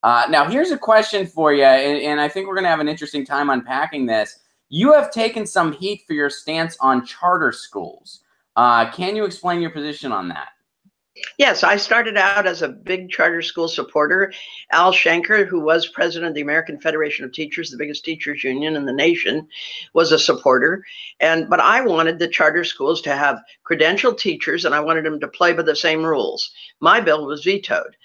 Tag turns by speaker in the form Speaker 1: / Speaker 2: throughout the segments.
Speaker 1: Now, here's a question for you, and I think we're going to have an interesting time unpacking this. You have taken some heat for your stance on charter schools. Can you explain your position on that?
Speaker 2: Yes, I started out as a big charter school supporter. Al Shanker, who was president of the American Federation of Teachers, the biggest teachers union in the nation, was a supporter. But I wanted the charter schools to have credentialed teachers, and I wanted them to play by the same rules. My bill was vetoed.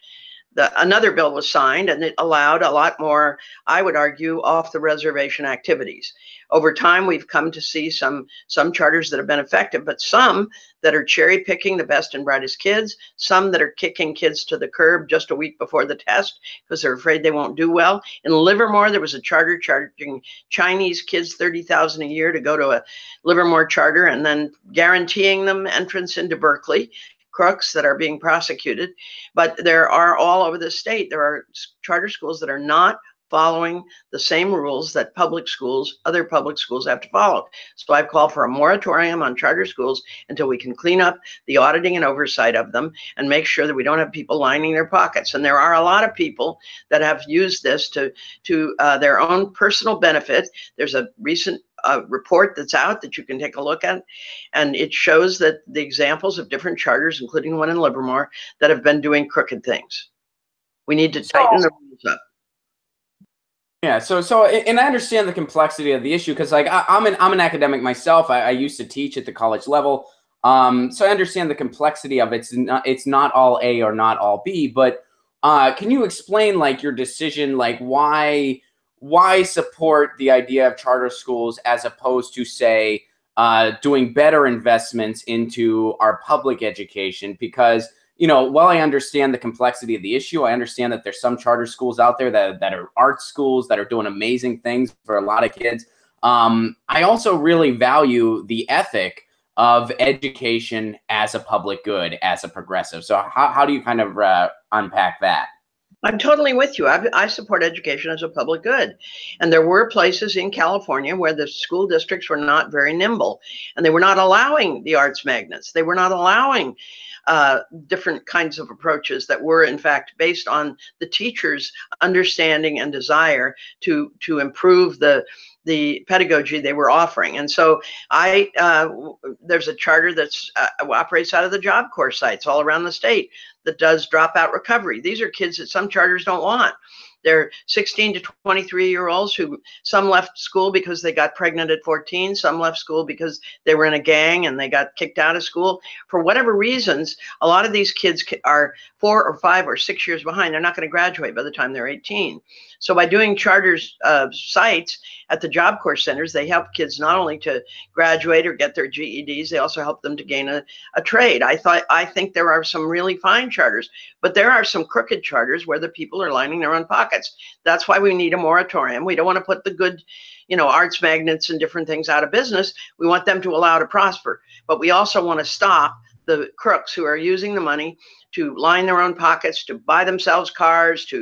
Speaker 2: Another bill was signed, and it allowed a lot more, I would argue, off the reservation activities. Over time, we've come to see some charters that have been effective, but some that are cherry picking the best and brightest kids, some that are kicking kids to the curb just a week before the test because they're afraid they won't do well. In Livermore, there was a charter charging Chinese kids $30,000 a year to go to a Livermore charter and then guaranteeing them entrance into Berkeley. Crooks that are being prosecuted, but there are all over the state. There are charter schools that are not following the same rules that other public schools have to follow. So I've called for a moratorium on charter schools until we can clean up the auditing and oversight of them and make sure that we don't have people lining their pockets. And there are a lot of people that have used this to their own personal benefit. There's a recent report that's out that you can take a look at, and it shows that the examples of different charters, including one in Livermore, that have been doing crooked things. We need to tighten the rules up.
Speaker 1: Yeah, and I understand the complexity of the issue because, like, I'm an academic myself. I used to teach at the college level, so I understand the complexity of it. It's not all A or not all B. But can you explain, like, your decision, like, why support the idea of charter schools as opposed to, say, doing better investments into our public education? Because, you know, while I understand the complexity of the issue, I understand that there's some charter schools out there that are art schools that are doing amazing things for a lot of kids. I also really value the ethic of education as a public good, as a progressive. So how do you kind of unpack that?
Speaker 2: I'm totally with you. I support education as a public good. And there were places in California where the school districts were not very nimble, and they were not allowing the arts magnets. They were not allowing different kinds of approaches that were, in fact, based on the teachers' understanding and desire to improve the pedagogy they were offering. And so there's a charter that's operates out of the Job Corps sites all around the state that does dropout recovery. These are kids that some charters don't want. They're 16 to 23-year-olds who some left school because they got pregnant at 14. Some left school because they were in a gang and they got kicked out of school. For whatever reasons, a lot of these kids are 4 or 5 or 6 years behind. They're not going to graduate by the time they're 18. So by doing charters sites at the Job Corps centers, they help kids not only to graduate or get their GEDs, they also help them to gain a trade. I think there are some really fine charters, but there are some crooked charters where the people are lining their own pockets. That's why we need a moratorium. We don't want to put the good, arts magnets and different things out of business. We want them to allow to prosper, but we also want to stop the crooks who are using the money to line their own pockets, to buy themselves cars.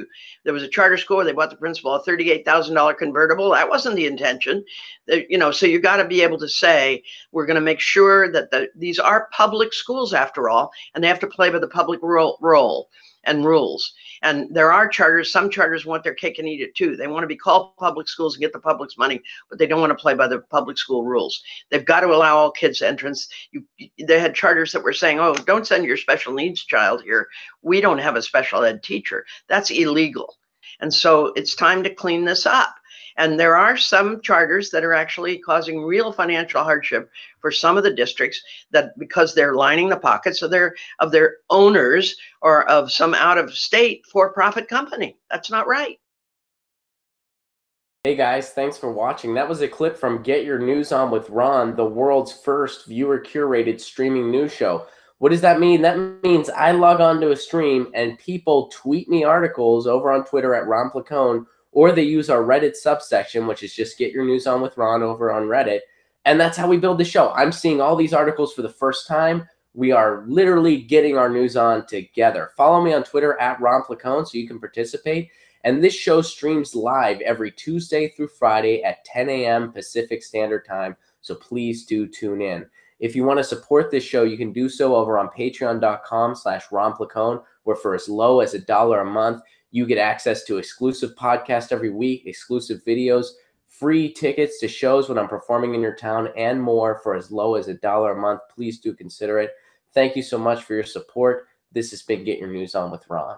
Speaker 2: There was a charter school where they bought the principal a $38,000 convertible. That wasn't the intention. So you got to be able to say, we're going to make sure that these are public schools after all, and they have to play by the public role and rules. And there are charters, some charters want their cake and eat it too. They want to be called public schools and get the public's money, but they don't want to play by the public school rules. They've got to allow all kids entrance. They had charters that were saying, oh, don't send your special needs child here. We don't have a special ed teacher. That's illegal. And so it's time to clean this up. And there are some charters that are actually causing real financial hardship for some of the districts, that because they're lining the pockets of their owners or of some out-of-state for-profit company. That's not right.
Speaker 1: Hey guys, thanks for watching. That was a clip from Get Your News On with Ron, the world's first viewer-curated streaming news show. What does that mean? That means I log on to a stream and people tweet me articles over on Twitter at Ron Placone, or they use our Reddit subsection, which is just Get Your News On with Ron over on Reddit. And that's how we build the show. I'm seeing all these articles for the first time. We are literally getting our news on together. Follow me on Twitter at Ron Placone so you can participate. And this show streams live every Tuesday through Friday at 10 a.m. Pacific Standard Time. So please do tune in. If you want to support this show, you can do so over on patreon.com/Ron Placone, where for as low as $1 a month, You get access to exclusive podcasts every week, exclusive videos, free tickets to shows when I'm performing in your town, and more for as low as $1 a month. Please do consider it. Thank you so much for your support. This has been Get Your News On with Ron.